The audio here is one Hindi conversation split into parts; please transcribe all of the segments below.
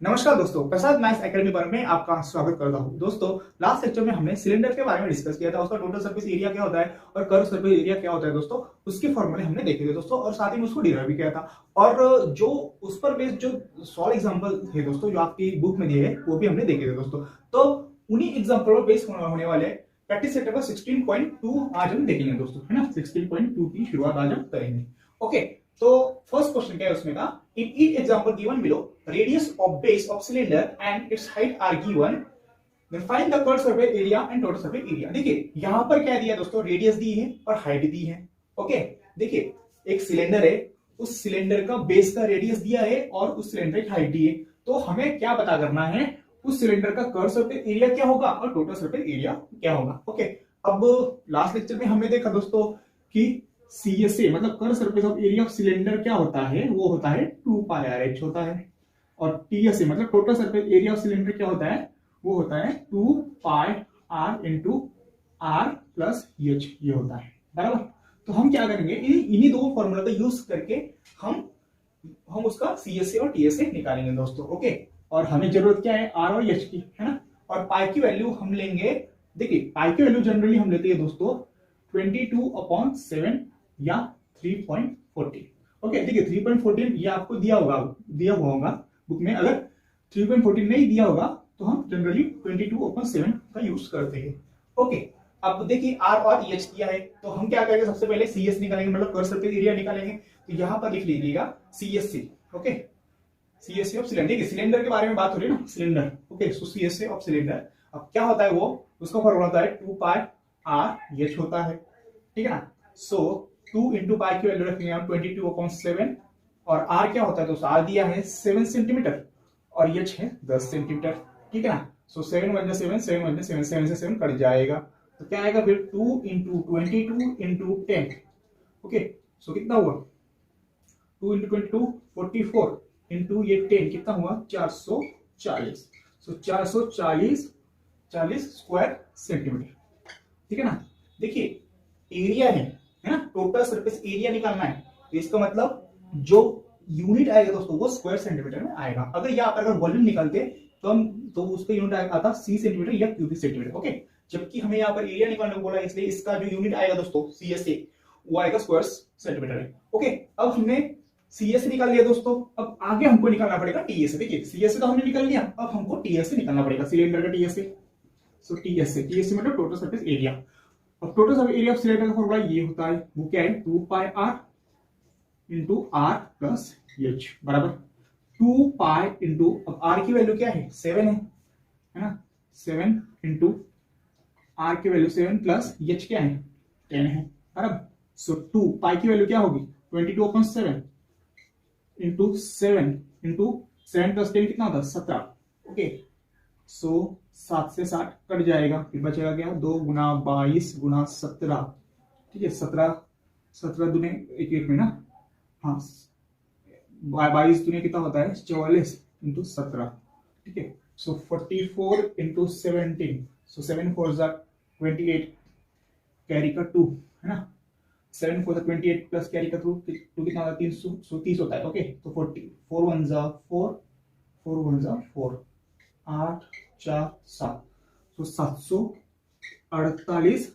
नमस्कार दोस्तों, प्रसाद मैथ्स एकेडमी पर मैं आपका स्वागत करता हूं। दोस्तों, लास्ट लेक्चर में हमने सिलेंडर के बारे में डिस्कस किया था। उसका टोटल सरफेस एरिया क्या होता है और कर्व सरफेस एरिया क्या होता है दोस्तों, उसके फॉर्मूले हमने देखे थे दोस्तों, और साथ ही में उसको डिराइव भी किया था। और जो उस पर बेस्ड जो सॉल्व एग्जांपल थे दोस्तों, जो आपकी बुक में दिए हैं, वो भी हमने देखे थे दोस्तों। तो उन्हीं एग्जांपल पर बेस्ड होने वाले प्रैक्टिस सेट का 16.2 आज हम देखेंगे दोस्तों, है ना। 16.2 की शुरुआत आज हम करेंगे। ओके, तो फर्स्ट क्वेश्चन क्या है उसमें का, in each example given below radius of base of cylinder and its height are given, then find the curved surface area and total surface area। देखिए यहां पर क्या दिया दोस्तों, रेडियस दी है और हाइट दी है। ओके, देखिए एक सिलेंडर है, उस सिलेंडर का बेस का रेडियस दिया है और उस सिलेंडर की हाइट दी है। तो हमें क्या पता करना है, उस सिलेंडर का कर्व सरफेस एरिया क्या होगा और टोटल सरफेस एरिया क्या होगा। ओके, अब लास्ट लेक्चर में हमने देखा दोस्तों कि CSA मतलब curve surface of area of cylinder क्या होता है, वो होता है 2 पाई RH होता है। और TSA मतलब total surface area of cylinder क्या होता है, वो होता है 2 पाई R into R plus H, ये होता है बराबर। तो हम क्या करेंगे, इन्हीं दो फॉर्मूला का यूज करके हम उसका CSA और TSA निकालेंगे दोस्तों। ओके, और हमें जरूरत क्या है, R और H की, है ना। और पाई की वैल्यू हम लेंगे, देखिए पाई की वैल्यू जनरली हम लेते हैं दोस्तों 22/7 या 3.14। ओके, देखिए 3.14 ये आपको दिया हुआ होगा बुक में। अगर 3.14 नहीं दिया होगा तो हम जनरली 22/7 का यूज करते हैं। ओके, अब देखिए R और EH दिया है, तो हम क्या करेंगे, सबसे पहले CS निकालेंगे, मतलब कर्व सरफेस एरिया निकालेंगे। तो यहां पर लिख लीजिएगा CSA। Okay, CSA of cylinder, देखिए सिलेंडर के बारे में बात हो रही है ना, cylinder. Okay, so CSA of cylinder अब क्या होता है, वो उसका फॉर्मूला होता है 2 पाई RH होता है, ठीक है ना। सो 2 इंटू पाई की वैल्यू रखेंगे हम 22/7, और R क्या होता है दोस्तों, R दिया है 7 सेंटीमीटर और H है 10 सेंटीमीटर, ठीक है ना। सो 7 1 7 7 1 7 7 से 7 कट जाएगा, तो क्या आएगा फिर 2 इंटू 22 इंटू 10। ओके, सो कितना हुआ 2 इंटू 22 44 इंटू ये 10 कितना हुआ 440। सो 440 स्क्वायर सेंटीमीटर, ठीक है ना। देखिए एरिया है ना, टोटल सरफेस एरिया निकालना है, तो इसका मतलब जो यूनिट आएगा दोस्तों वो स्क्वायर सेंटीमीटर में आएगा। अगर यहाँ पर अगर वॉल्यूम निकालते तो उसका यूनिट आता C सेंटीमीटर या क्यूबिक सेंटीमीटर। ओके, जबकि हमें यहाँ पर एरिया निकालने को बोला, इसलिए इसका जो यूनिट आएगा दोस्तों CSA, वो आएगा स्क्वायर सेंटीमीटर में। ओके, अब हमने CSA निकाल लिया दोस्तों, अब आगे हमको निकालना पड़ेगा TSA। देखिए CSA तो हमने निकाल लिया, अब हमको TSA निकालना पड़ेगा, सिलेंडर का TSA। सो TSA मतलब टोटल सरफेस एरिया। अब total surface area of cylinder का फॉर्मूला ये होता है, वो क्या है 2 पाई R into R plus H बराबर 2 पाई इंटू, अब R की वैल्यू क्या है 7 है ना। 7 इंटू R की वैल्यू 7 प्लस H क्या है 10 है बराबर। सो 2 पाई की वैल्यू क्या होगी 22/7 इंटू 7 इंटू 7 प्लस 10 कितना होता है 17। ओके, सो 7 से 60 कट जाएगा, फिर बचेगा क्या 2 गुना 22 गुना 17, ठीक है। 17 दुने एक में ना, हाँ 22 दुनिया कितना होता है 44 इंटू 17, ठीक है। सो 44 इंटू 17, सो 7 4 28 कैरी का 2, है ना। 7 4 28 प्लस कैरी का 2 कितना होता है 330 होता है। ओके, तो 4 1 4 4 1 4 8 4 7, तो 748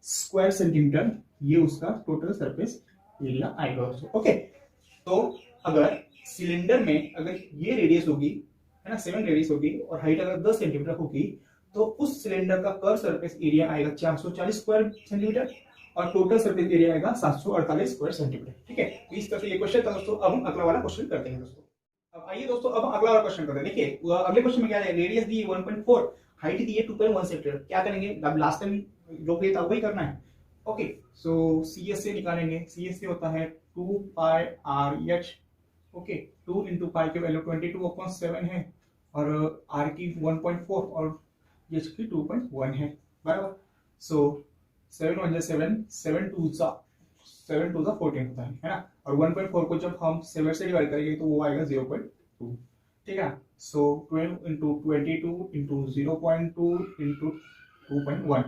स्क्वायर सेंटीमीटर ये उसका टोटल सरफेस एरिया आएगा। ओके, तो अगर सिलेंडर में अगर ये रेडियस होगी, है ना 7 रेडियस होगी, और हाइट अगर 10 सेंटीमीटर होगी, तो उस सिलेंडर का कर्व सरफेस एरिया आएगा 440 स्क्वायर सेंटीमीटर और टोटल सरफेस एरिया आएगा 748 स्क्वायर सेंटीमीटर, ठीक है। तो इस तरह से ये क्वेश्चन था दोस्तों। अब हम अगला वाला क्वेश्चन करते हैं दोस्तों। अब आइए दोस्तों, अब अगला वाला क्वेश्चन करते हैं। देखिए अगले क्वेश्चन में क्या है, रेडियस दी 1.4, हाइट दी है 2.1 सेंटीमीटर। क्या करेंगे, अब लास्ट टाइम जो किया था वही करना है। ओके, सो CSA निकालेंगे। CSA होता है 2 पाई RH। ओके, 2 इंटू पाई की वैल्यू 22/7 है, और R की 1.4 और H की 2.1 है बराबर। सो 7 1 7 7 2 14 होता है ना। और 1.4 को जब हम 7 से डिवाइड करेंगे तो वो आएगा 0.2, ठीक है। सो 12 इंटू 22 इंटू 0.2 इंटू 2.1,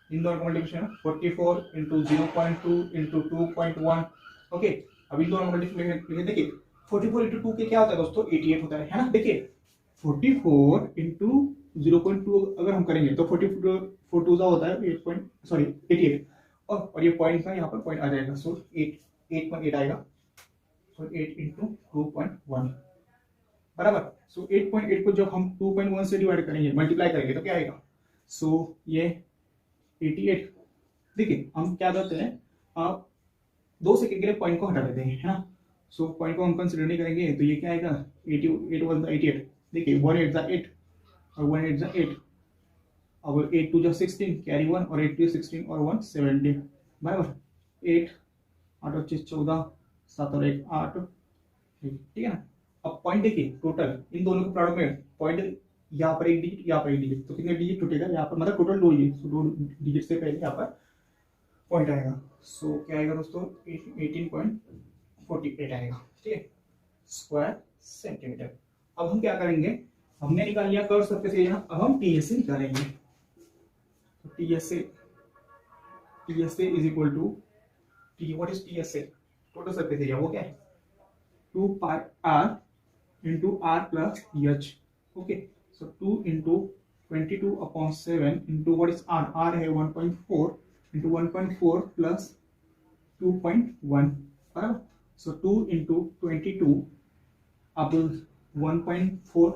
इन दोनों का मल्टीप्लिकेशन 44 इंटू 0.2 इंटू 2.1। ओके, अब इन दोनों का मल्टीप्लिकेशन देखिए 44 इंटू 2 के क्या होता है दोस्तों 88 होता है ना। देखिए 44 इंटू 0.2 अगर हम करेंगे तो 44 टू होता है 88 और ये पॉइंट का यहाँ पर पॉइंट आ जाएगा, सो 8.8 आएगा, सो 8 इंटू 2.1 बराबर। सो 8.8 को जब हम 2.1 से डिवाइड करेंगे, मल्टीप्लाई करेंगे तो क्या आएगा, सो ये 88। देखिए हम क्या करते हैं, आप 2 सेकंड के लिए पॉइंट को हटा देते हैं, है ना। सो पॉइंट को हम कंसिडर नहीं करेंगे तो ये क्या आएगा 88 1 88। देखिए 1 8 8 और 1 8 8, अब 8 2 16 कैरी 1 और 8 2 16 और 1 17 बराबर। 8 8 और 6 14 7 और 1 8, ठीक है ना। अब पॉइंट देखिए टोटल इन दोनों के प्रोडक्ट में पॉइंट यहाँ पर एक डिजिट यहाँ पर एक डिजिट, तो कितने डिजिट टूटेगा यहाँ पर, मतलब टोटल 2 डिजिट, तो 2 डिजिट से पहले यहाँ पर पॉइंट आएगा। सो क्या आएगा दोस्तों 18.48 आएगा, ठीक है, स्क्वायर सेंटीमीटर। अब हम क्या करेंगे, हमने निकाल लिया कर्व सरफेस एरिया, अब हम टीएसए निकालेंगे। तो TSA is equal to T, what is TSA, total surface area, वो क्या है 2 pi R into R plus H. Okay, so 2 into 22/7 into what is R, are है 1.4 इंटू 1.4 प्लस 2.1 बराबर। सो 2 इंटू 22, अब 1.4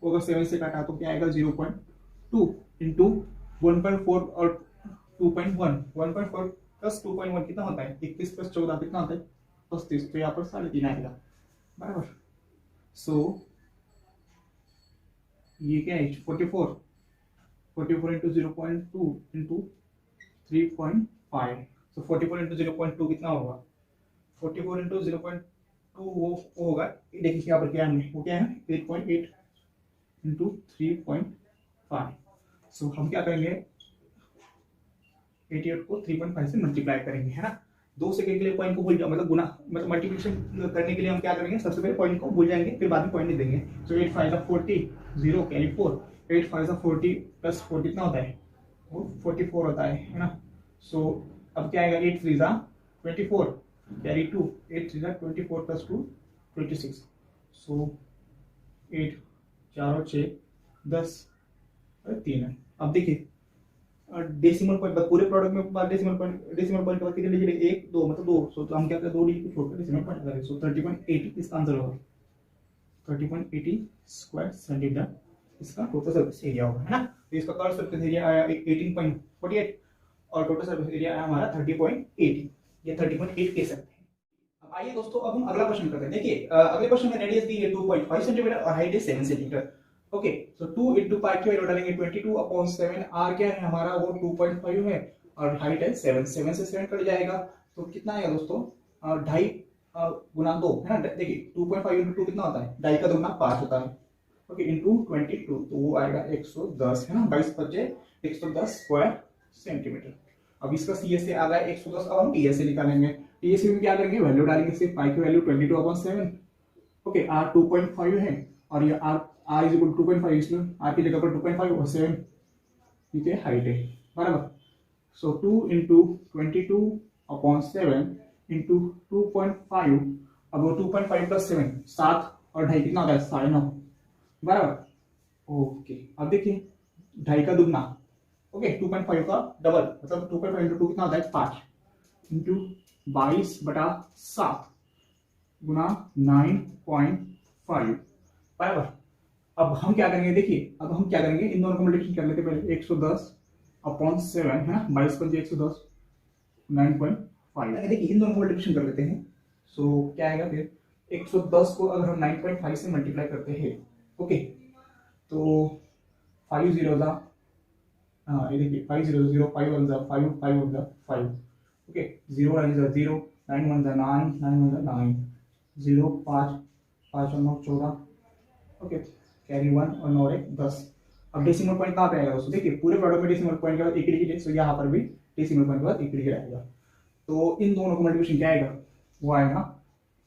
को अगर 7 से काटा तो क्या आएगा 0.2 इंटू 1.4 और 2.1, 1.4 प्लस 2.1 कितना होता है 21 प्लस 14 कितना होता है 35, तो यहाँ पर 3.5 आएगा बराबर। सो ये क्या है 44 इंटू 0.2 इंटू 3.5, सो 44 इंटू 0.2 कितना होगा 44 इंटू 0.2 वो होगा, देखिए यहाँ पर क्या है, वो क्या है 8.8 इंटू 3.5। सो हम क्या करेंगे 88 को 3.5 से मल्टीप्लाई करेंगे, है ना। 2 सेकंड के लिए पॉइंट को भूल जाओ, मतलब गुना, मतलब मल्टीप्लिकेशन करने के लिए हम क्या करेंगे, सबसे पहले पॉइंट को भूल जाएंगे, फिर बाद में पॉइंट नहीं देंगे। सो 8 5 40 0 कैरी 4, 8 5 40 प्लस 4 कितना होता है, वो 44 होता है ना। सो अब क्या आएगा 8 3 24 कैरी 2, 8 3 24 प्लस 2 26। सो 8 4 और 6 10 और 3 है। अब देखिए डेसिमल पॉइंट पूरे प्रोडक्ट में डेसिमल पॉइंट के बाद कितने डिजिट 1 2 मतलब 2, सो तो हम क्या करें 2 डिजिट को छोड़कर डेसिमल पॉइंट करें। सो 30.80 इसका आंसर होगा, 30.80 स्क्वायर सेंटीमीटर इसका टोटल सरफेस एरिया होगा, है ना। तो इसका कर्व सरफेस एरिया आया 18.48 और टोटल सरफेस एरिया आया हमारा 30.80, ये 30.8 कह सकते हैं। अब आइए दोस्तों अब हम अगला क्वेश्चन करते हैं। देखिए अगले क्वेश्चन में रेडियस दी है 2.5 सेंटीमीटर और हाइट है 7 centimetre. Okay, so 2 into pi की वैल्यू डालेंगे 22/7, आर क्या है हमारा वो 2.5 है और हाइट है 7 से 7 कट जाएगा तो कितना आएगा दोस्तों 2.5 गुना 2, है ना। देखिए 2.5 इंटू 2 कितना होता है, 2.5 का दुगना 5 होता है। ओके, इंटू 22 तो वो आएगा 110, है ना, 22 बचे 110 स्क्वायर सेंटीमीटर। अब इसका सीएसए आ गया 110, अब हम टीएसए निकालेंगे। टीएसए में क्या करेंगे, वैल्यू डालेंगे, सिर्फ पाई की वैल्यू 22/7। ओके, आर 2.5 है और ये आर इज इक्वल 2.5, इसमें आर की जगह पर 2.5 और 7 ठीक है हाइट है बराबर। सो 2 इंटू 22/7 इंटू 2.5, अब वो 2.5 प्लस 7 7 और 2.5 कितना होता है 9.5 बराबर। ओके, अब देखिए 2.5 का दुगना, ओके 2.5 का डबल, मतलब 2.5 इंटू 2 कितना होता है 5 इंटू 22/7 गुना 9.5 बराबर। अब हम क्या करेंगे, देखिए अब हम क्या करेंगे इन दोनों को मल्टीप्लिकेशन कर लेते हैं पहले 110/7 है ना, 22 पंजे 110 9.5। देखिए इन दोनों को मल्टीप्लिकेशन कर लेते हैं। सो क्या आएगा फिर 110 को अगर हम 9.5 से मल्टीप्लाई करते हैं, ओके तो 5 0 हाँ ये देखिए 5 0 0 5 1 5 5 1 5, ओके 0 9 0 9 1 9 9 1 9 0 5 5 9 14, ओके कैरी 1 और 9 1 10। अब डेसिमल पॉइंट कहाँ पे आएगा दोस्तों, देखिए पूरे प्रोडक्ट में डेसिमल पॉइंट के बाद एक डिजिट है, सो यहाँ पर भी डेसिमल पॉइंट के बाद एक डिजिट आएगा। तो इन दोनों को मल्टीप्लिकेशन क्या आएगा, वो आएगा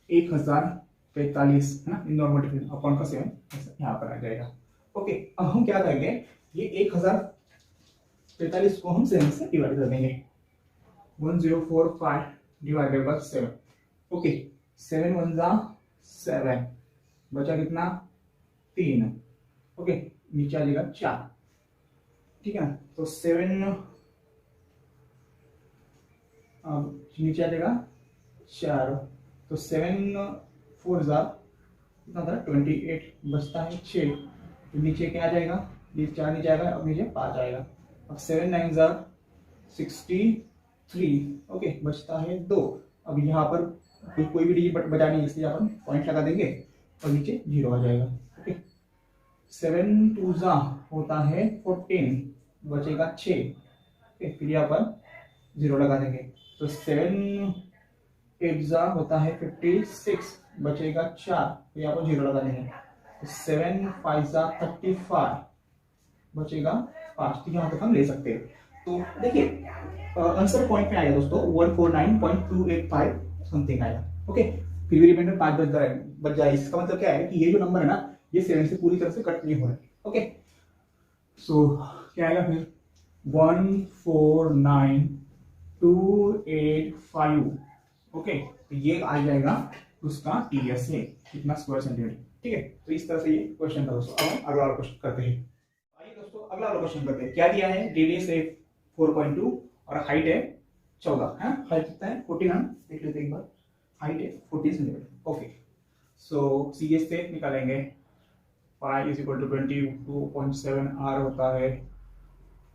1045, है ना, इन दोनों मल्टीप्लिकेशन अपॉन का 7 यहाँ पर आ जाएगा। ओके, अब हम क्या करेंगे, ये 1045 को हम 7 से डिवाइड कर देंगे, 1045 डिवाइडेड बाय 7। ओके 7 1 7 बचा कितना 3, ओके, नीचे आ जाएगा 4, ठीक है ना। तो 7 नीचे आ जाएगा 4, तो 7 4 कितना था 28, बचता है 6, तो नीचे क्या आ जाएगा, ये 4 नीचे आएगा, अब नीचे 5 आएगा। अब 7 9 63, ओके, बचता है 2। अब यहाँ पर कोई भी डिजिट बचा नहीं, इसलिए यहाँ पर पॉइंट लगा देंगे और नीचे 0 आ जाएगा। ओके, 7 2 होता है 14, बचेगा 6, फिर यहाँ पर 0 लगा देंगे, तो 7 8 होता है 56, बचेगा 4, तो यहाँ पर 0 लगा देंगे, तो 7 5 35, बचेगा 5। तो यहाँ तक हम ले सकते हैं। तो देखिए आंसर पॉइंट में आएगा दोस्तों 149.285 समथिंग आएगा। ओके, फिर भी रिमाइंडर 5 बच जाए, इसका मतलब क्या है कि ये जो नंबर है ना, ये 7 से पूरी तरह से कट नहीं हो रहा है। ओके, सो क्या आएगा फिर 149.285। ओके, तो ये आ जाएगा उसका टीएस है कितना स्क्वायर सेंटीमीटर, ठीक है। तो इस तरह से ये क्वेश्चन था दोस्तों। अब हम अगला वाला क्वेश्चन करते हैं। आइए दोस्तों अगला वाला क्वेश्चन करते हैं। क्या दिया है, रेडियस है 4.2 और हाइट है 14 है। हाइट कितना है 14, हम देख लेते हैं एक बार। हाइट है 14 सेंटीमीटर। ओके, सो सीएस से निकालेंगे, pi is equal to 22.7 r होता है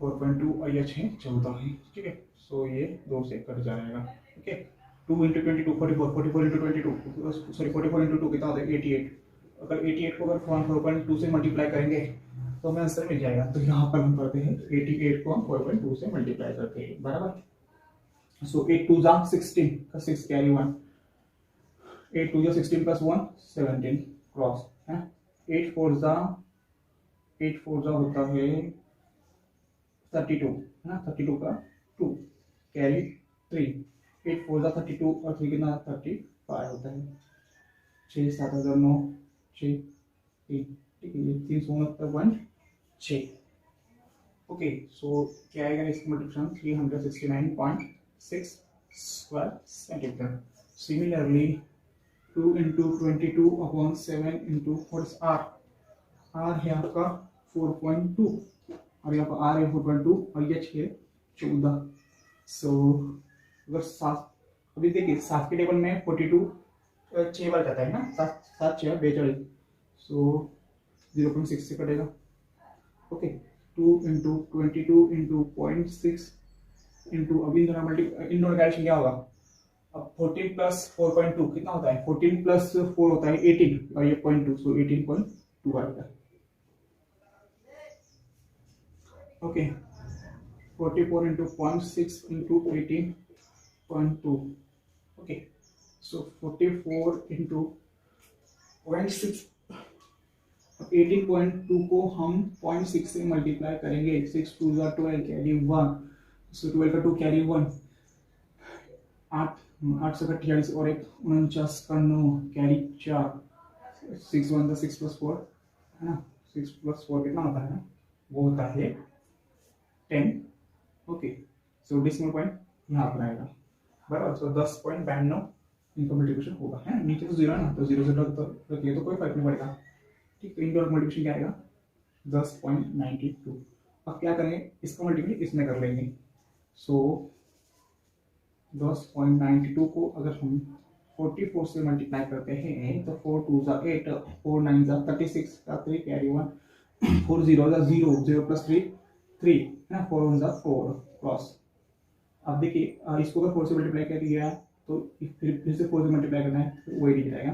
4.2 और ये 6 14 है, ठीक है। सो ये 2 से कट जाएगा। Okay, 2 into 22 44, 44 into 22 sorry 44 into 2 कितना होता है 88। अगर 88 को अगर 4.2 से मल्टीप्लाई करेंगे तो हमें आंसर मिल जाएगा। तो यहाँ पर हम करते हैं 88 को हम 4.2 से मल्टीप्लाई करते हैं, बराबर। सो 8 2 16 का 6 कैरी 1, 8 2 16 प्लस 1 17 क्रॉस है। 8 4 होता है 32 है ना, 32 का 2 कैरी 3, 8 4 32 और 3 कितना 35 होता है। 6 7 9 6 3, ठीक है, ये 369.6। ओके, सो क्या आएगा इसका multiplication 369.6 square centimetre. Similarly 2 into 22/7 into r, are है आपका 4.2 और यहाँ पर आर है 4.2 और ये 6 14। सो अगर 7, अभी देखिए 7 के टेबल में 42 6 बार जाता है ना, 7 7 6 42, सो 0.6 से कटेगा। ओके, 2 इंटू 22 इंटू 0.6 इंटू, अभी इन दोनों का एडिशन क्या होगा, अब 14 प्लस 4.2 कितना होता है, 14 प्लस 4 होता है 18 और ये 0.2, सो 18.2 आएगा। Okay, 44 into 0.6 into 18.2। ओके, सो 44 इंटू 0.6, 18.2 को हम 0.6 से मल्टीप्लाई करेंगे, 6 2 12 कैरी 1, सो 12 का 2 कैरी 1, 8 से 48 और 1 49 का 9 कैरी 4, 6 1 6 प्लस 4 है ना, 6 प्लस 4 कितना होता है, वो होता है 10। ओके, सो डेसिमल पॉइंट यहाँ पर आएगा, बराबर। सो 10.92 इनका मल्टीप्लिकेशन होगा, है नीचे तो 0 है ना, तो 0 से रखिए तो कोई फर्क नहीं पड़ेगा, ठीक। तो इनका मल्टीप्लिकेशन क्या आएगा 10.92। अब क्या करेंगे, इसका मल्टीप्लिकेशन इसमें कर लेंगे। सो 10.92 को अगर हम 44 से मल्टीप्लाई करते हैं तो 4 2 8, 4 9 36 का 3 कैरी 1, 4 0 0 0 प्लस 3 3 है, 4 1 4 क्रॉस। अब देखिए इसको अगर 4 से मल्टीप्लाई कर दिया तो फिर से 4 से मल्टीप्लाई करना है तो वही दिख जाएगा,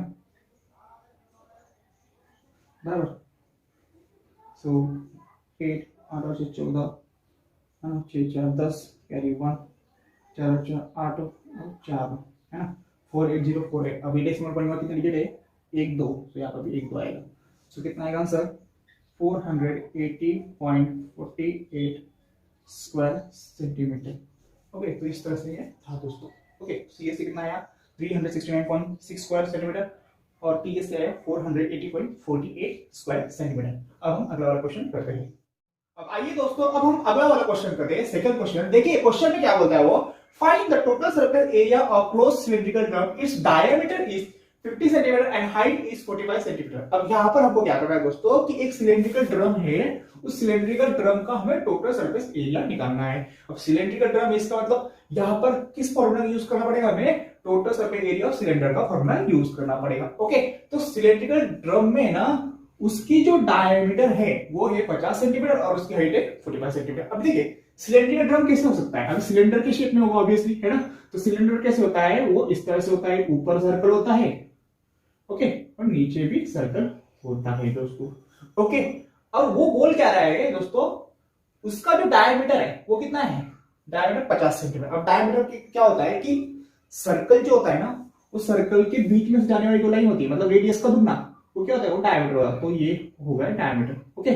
बराबर। सो 8 8 और 6 14 है ना, 6 4 10 कैरी 1, 4 8 और 4 है ना, 4 8 0 4 8। अभी डेसिमल पॉइंट में कितने डिजिट है 1 2, तो यहाँ पर भी 1 2 आएगा। सो कितना आएगा आंसर 480.48 स्क्वायर सेंटीमीटर। ओके, तो इस तरह से ये था दोस्तों। ओके, सीएस से कितना आया 369.6 स्क्वायर सेंटीमीटर और टीएस से आया 480.48 स्क्वायर सेंटीमीटर। अब हम अगला वाला क्वेश्चन करते हैं। अब आइए दोस्तों, अब हम अगला वाला क्वेश्चन करते हैं, सेकंड क्वेश्चन। देखिए क्वेश्चन में क्या बोलता है वो, find the total circle area of close cylindrical drum, its diameter is 50 centimetre and height is 45 centimetre. अब यहाँ पर हमको क्या करना है दोस्तों कि एक सिलेंड्रिकल ड्रम है, उस सिलेंड्रिकल ड्रम का हमें टोटल सरफेस एरिया निकालना है। अब सिलेंड्रिकल ड्रम इसका मतलब यहाँ पर किस फॉर्मूला यूज करना पड़ेगा, हमें total surface area of cylinder का फॉर्मूला यूज करना पड़ेगा। ओके, तो सिलेंड्रिकल ड्रम में ना उसकी जो डायमीटर है वो है 50 सेंटीमीटर और उसकी हाइट है 45 सेंटीमीटर। अब देखिए सिलेंड्रिकल ड्रम कैसे हो सकता है, अब सिलेंडर के शेप में होगा ऑब्वियसली, है ना। तो सिलेंडर कैसे होता है, वो इस तरह से होता है, ऊपर सर्कल होता है, ओके, और नीचे भी सर्कल होता है दोस्तों। ओके, अब वो बोल क्या रहा है दोस्तों, उसका जो डायमीटर है वो कितना है, डायमीटर 50 सेंटीमीटर। अब डायमीटर क्या होता है कि सर्कल जो होता है ना, उस सर्कल के बीच में से जाने वाली जो लाइन होती है, मतलब रेडियस का दुगना, वो क्या होता है, वो डायमीटर होता है। तो ये होगा डायमीटर। ओके,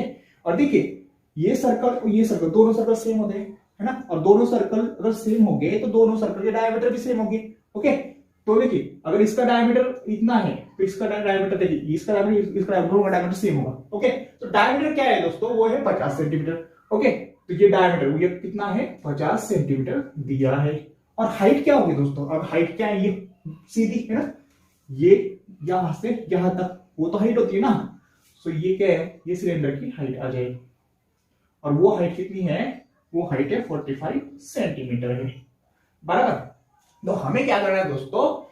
और देखिए ये सर्कल दोनों सर्कल सेम होते हैं, है ना, और दोनों सर्कल अगर सेम हो गए तो दोनों सर्कल के डायमीटर भी सेम होंगे। ओके, तो देखिए अगर इसका डायमीटर इतना है तो इसका डायमीटर देखिए, इसका डायमीटर सेम होगा। ओके, तो डायमीटर क्या है दोस्तों, वो है 50 सेंटीमीटर। ओके, तो ये डायमीटर ये कितना है, 50 सेंटीमीटर दिया है। और हाइट क्या होगी दोस्तों, अब हाइट क्या है, ये सीधी है ना, ये यहां से यहां तक वो तो हाइट होती है ना। सो ये क्या है, ये सिलेंडर की हाइट आ जाएगी, और वो हाइट कितनी है, वो हाइट है 45 सेंटीमीटर है, बराबर। तो हमें क्या करना है दोस्तों,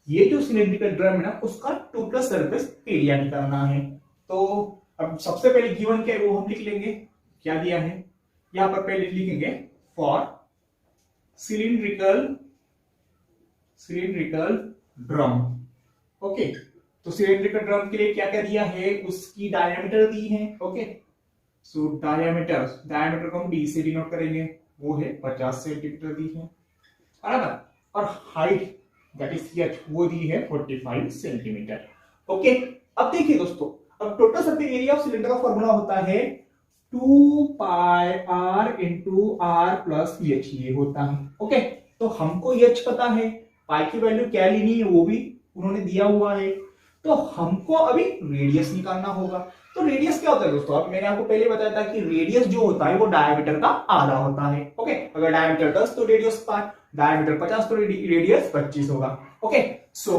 ये जो सिलेंड्रिकल ड्रम है ना, उसका टोटल सरफेस एरिया निकालना है। तो अब सबसे पहले गिवन क्या है वो हम लिख लेंगे, क्या दिया है, यहां पर पहले लिखेंगे फॉर सिलिंड्रिकल ड्रम। ओके, तो सिलिंड्रिकल ड्रम के लिए क्या क्या दिया है, उसकी डायमीटर दी है। ओके, सो डायमीटर को हम डी से डिनोट करेंगे, वो है 50 सेंटीमीटर दी है, बराबर। और हाइट दैट इज एच वो दी है 45 सेंटीमीटर। ओके, अब देखिए दोस्तों, अब total surface area of cylinder का फॉर्मूला होता है 2 pi R into R plus H, ये होता है। ओके, तो हमको एच पता है, पाई की वैल्यू क्या लेनी है वो भी उन्होंने दिया हुआ है, तो हमको अभी रेडियस निकालना होगा। तो रेडियस क्या होता है दोस्तों, अब मैंने आपको पहले बताया था कि रेडियस जो होता है वो डायमीटर का आधा होता है। ओके, अगर डायमीटर 10 तो रेडियस 5, डायमीटर 50 तो रेडियस 25 होगा। ओके, सो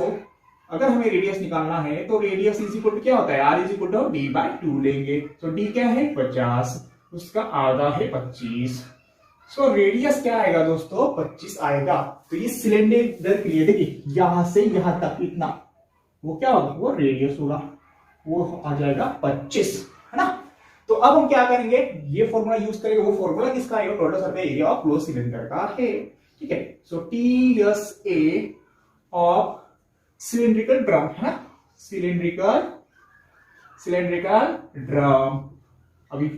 अगर हमें रेडियस निकालना है तो रेडियस इज इक्वल टू क्या होता है, r is equal to d by 2 लेंगे। तो डी क्या है 50, उसका आधा है 25। सो रेडियस क्या आएगा दोस्तों, 25 आएगा। तो ये सिलेंडर के लिए देखिए यहां से यहां तक इतना, वो क्या होगा, वो रेडियस होगा, वो आ जाएगा 25, है ना। तो अब हम क्या करेंगे, ये फॉर्मूला यूज करेंगे, वो फॉर्मूला किसका है, total surface area of close cylinder का है। ठीक है, so T S A of cylindrical drum, है ना, सिलेंड्रिकल ड्रम। अभी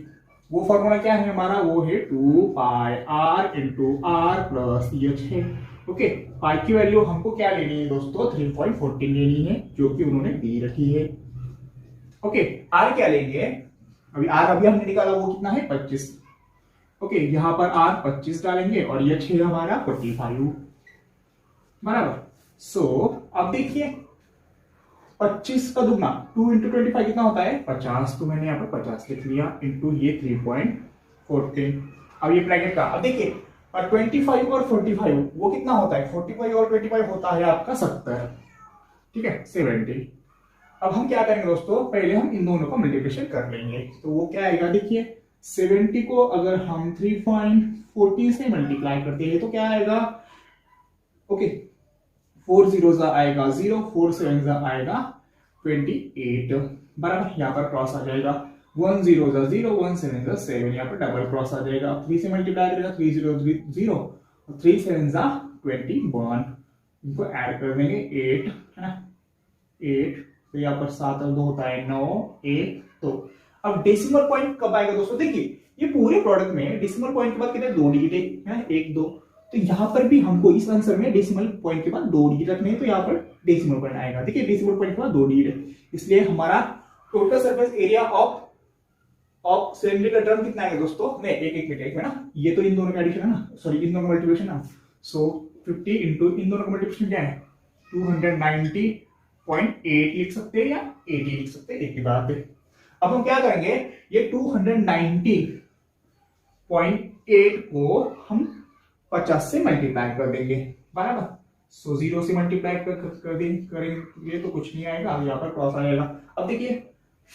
वो फॉर्मूला क्या है हमारा, वो है 2 pi R into R plus H है। ओके, पाई की वैल्यू हमको क्या लेनी है दोस्तों, 3.14 लेनी है, जो कि उन्होंने दी रखी है। ओके, आर क्या लेंगे, अभी आर अभी हमने निकाला वो कितना है 25। ओके, यहां पर आर 25 डालेंगे और एच है हमारा 45, बराबर। सो अब देखिए 25 का दुगना 2 इंटू 25 कितना होता है 50, तो मैंने यहाँ पर 50 लिख लिया, इंटू ये 3.14। अब ये ब्रैकेट का, अब देखिए और 25 और 45 वो कितना होता है, 45 और 25 होता है आपका 70, ठीक है 70। अब हम क्या करेंगे दोस्तों, पहले हम इन दोनों का मल्टीप्लिकेशन कर लेंगे, तो वो क्या आएगा, देखिए 70 को अगर हम 3.40 से मल्टीप्लाई करते हैं तो क्या आएगा, ओके 4 जीरो आएगा 0, 4 7 आएगा 28, बराबर। यहाँ पर क्रॉस आ जाएगा, 1 0 0, 1 7 7, यहाँ पर डबल क्रॉस आ जाएगा, 3 से मल्टीप्लाई करेगा 3 0 0, 3 7 21, इनको ऐड कर देंगे 8, है ना 8, तो यहाँ पर 7 और 2 होता है 9, 1। तो अब डेसिमल पॉइंट कब आएगा दोस्तों, देखिए ये पूरे प्रोडक्ट में डेसिमल पॉइंट के बाद कितने 2 डिजिट है, 1 2, तो यहां पर भी हमको इस आंसर में डेसिमल पॉइंट के बाद 2 डिजिट रखने हैं, तो यहाँ पर डेसिमल पॉइंट आएगा। देखिए डेसिमल पॉइंट के बाद 2 डिजिट, इसलिए हमारा total surface area of cylinder का टर्म कितना आएगा दोस्तों, नहीं एक मिनट है ना, ये तो इन दोनों का एडिशन है ना, सॉरी इन दोनों का मल्टीप्लिकेशन ना, सो 50 इंटू इन दोनों का मल्टीप्लिकेशन क्या है 290.8 लिख सकते हैं या 80 लिख सकते हैं, एक ही बात है। अब हम क्या करेंगे, ये 290.8 को हम 50 से मल्टीप्लाई कर देंगे, बराबर। सो 0 से मल्टीप्लाई करेंगे तो कुछ नहीं आएगा, यहाँ पर क्रॉस आ जाएगा। अब देखिए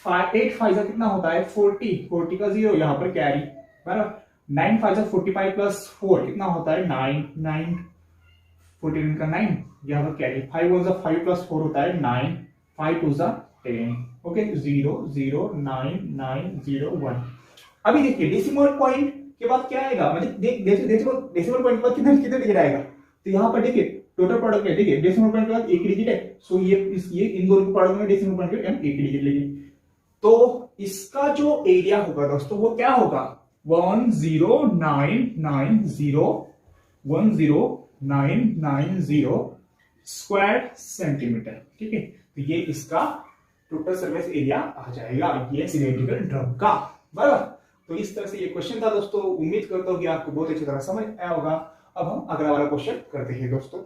8 5 कितना होता है 40 का 0 यहाँ पर कैरी, बराबर। 9 5 45 प्लस 4 कितना होता है 9 14 का 9 यहाँ पर कैरी। 5 1 5 प्लस 4 होता है 9 5 2 10। ओके 0 0 9 9 0 1। अभी देखिए डेसिमल पॉइंट के बाद क्या आएगा, मतलब डेसिमल पॉइंट के बाद कितने कितने डिजिट आएगा, तो यहाँ पर देखिए टोटल प्रोडक्ट है, देखिए डेसिमल पॉइंट के बाद एक डिजिट है, सो ये इन दोनों के प्रोडक्ट में डेसिमल पॉइंट के हम एक डिजिट लेंगे, तो इसका जो एरिया होगा दोस्तों वो क्या होगा 10990 स्क्वायर सेंटीमीटर। ठीक है, तो ये इसका टोटल सरफेस एरिया आ जाएगा, ये सिलेंड्रिकल ड्रम का, बराबर। तो इस तरह से ये क्वेश्चन था दोस्तों, उम्मीद करता हूँ कि आपको बहुत अच्छी तरह समझ आया होगा। अब हम अगला वाला क्वेश्चन करते हैं दोस्तों।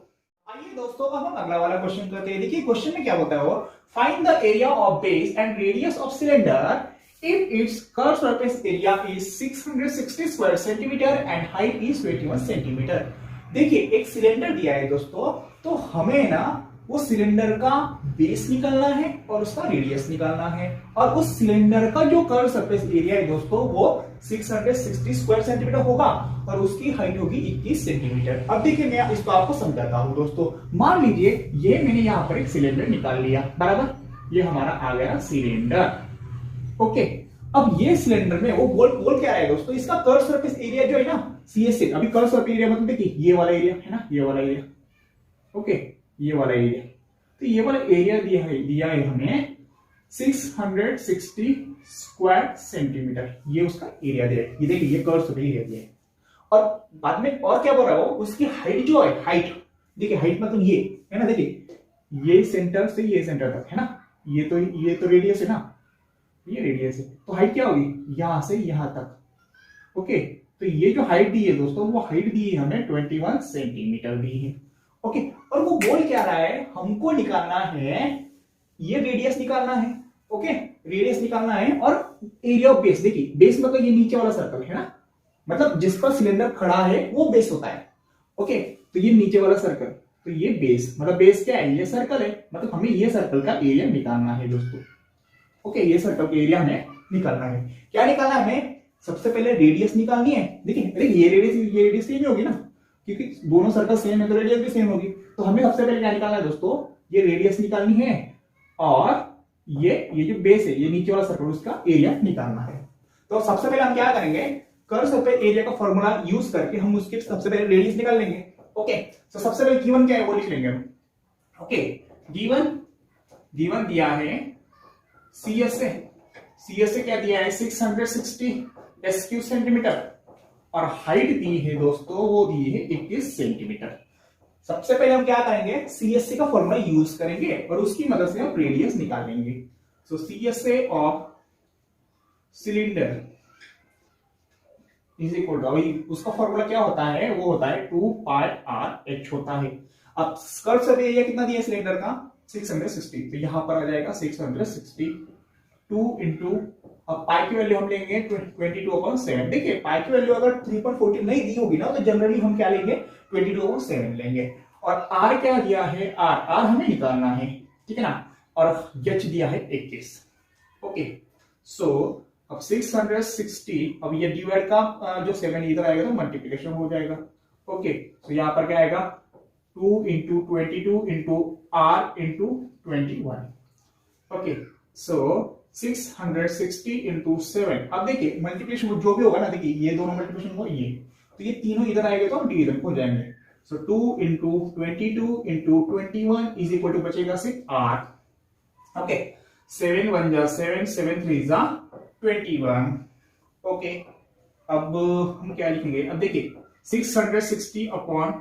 आइए दोस्तों अब हम अगला वाला क्वेश्चन करते हैं। देखिए क्वेश्चन में क्या होता है वो, find the area of base and radius of cylinder if its curved surface area is 660 square centimeter and height is 21 centimeter। देखिए एक सिलेंडर दिया है दोस्तों, तो हमें ना वो सिलेंडर का बेस निकालना है और उसका रेडियस निकालना है, और उस सिलेंडर का जो कर्व सरफेस एरिया है दोस्तों वो 660 स्क्वायर सेंटीमीटर होगा और उसकी हाइट होगी 21 सेंटीमीटर। अब देखिए मैं इसको आपको समझाता हूं दोस्तों। मान लीजिए ये मैंने यहाँ पर एक सिलेंडर निकाल लिया, बराबर, ये हमारा आ गया सिलेंडर। ओके, अब ये सिलेंडर में वो बोल क्या है दोस्तों, इसका कर्व सरफेस एरिया जो है ना CS से, अभी कर्व सरफेस एरिया मतलब देखिए ये वाला एरिया है ना, ये वाला एरिया, ओके ये वाला एरिया, तो ये वाला एरिया दिया है हमें 660 स्क्वायर सेंटीमीटर, ये उसका एरिया दिया है, ये देखिए ये कर्व सरफेस एरिया दिया है। और बाद में और क्या बोल रहा है वो, उसकी हाइट जो है, हाइट देखिए, हाइट मतलब ये है ना, देखिए ये सेंटर से ये सेंटर तक है ना, ये तो रेडियस है ना, ये रेडियस है, तो हाइट क्या होगी यहां से यहां तक। ओके, तो ये जो हाइट दी है दोस्तों वो हाइट दी है हमें 21 सेंटीमीटर दी है। ओके, और वो बोल क्या रहा है, हमको निकालना है, ये रेडियस निकालना है। ओके, रेडियस निकालना है और एरिया ऑफ बेस, देखिए बेस मतलब ये नीचे वाला सर्कल है ना, मतलब जिस पर सिलेंडर खड़ा है वो बेस होता है। ओके, तो ये नीचे वाला सर्कल, तो ये बेस, मतलब बेस क्या है, ये सर्कल है, मतलब हमें ये सर्कल का एरिया निकालना है दोस्तों। ओके, ये सर्कल का एरिया हमें निकालना है। क्या निकालना है हमें, सबसे पहले रेडियस निकालनी है। देखिए ये रेडियस सेम होगी ना, क्योंकि दोनों सर्कल सेम है तो रेडियस भी सेम होगी, तो हमें सबसे पहले क्या निकालना है दोस्तों, ये रेडियस निकालनी है और ये जो बेस है, ये नीचे वाला सर्कल, उसका एरिया निकालना है। तो सबसे पहले हम क्या करेंगे, कर्व सरफेस एरिया का फॉर्मूला यूज करके हम उसके सबसे पहले रेडियस निकाल लेंगे। ओके, तो सबसे पहले गिवन क्या है वो लिख लेंगे हम। ओके, गिवन दिया है CS से क्या दिया है 660 SQ सेंटीमीटर, और हाइट दी है दोस्तों वो दी है 21 सेंटीमीटर। सबसे पहले हम क्या करेंगे, CSA का फॉर्मूला यूज करेंगे और उसकी मदद से हम रेडियस निकालेंगे। So CSA of cylinder is equal to, उसका फॉर्मूला क्या होता है, वो होता है 2 पाई RH होता है। अब कर्व सरफेस एरिया कितना दिया सिलेंडर का 660, तो यहां पर आ जाएगा 660 2 इंटू, अब पाई की वैल्यू हम लेंगे 22/7। देखिए पाई की वैल्यू अगर 3.14 नहीं दी होगी ना, तो जनरली हम क्या लेंगे 22/7 लेंगे। और R क्या दिया है, R हमें निकालना है, ठीक है ना, और H दिया है 21। ओके, सो अब 660, अब ये डिवाइड का जो 7 इधर आएगा तो मल्टीप्लिकेशन हो जाएगा। ओके, तो यहां पर क्या आएगा 2 into 22 into R into 21। Okay, so 660 into 7। अब देखिए मल्टीप्लिकेशन जो भी होगा ना, देखिए ये दोनों मल्टीप्लिकेशन हो, ये तो ये तीनों इधर आएंगे तो हम डिवीजन हो जाएंगे। So 2 into 22 into 21 is equal to बचेगा 6R। ओके, 7 1 जा 7, 7 3 जा 21। ओके, अब हम क्या लिखेंगे, अब देखिए 660 अपॉन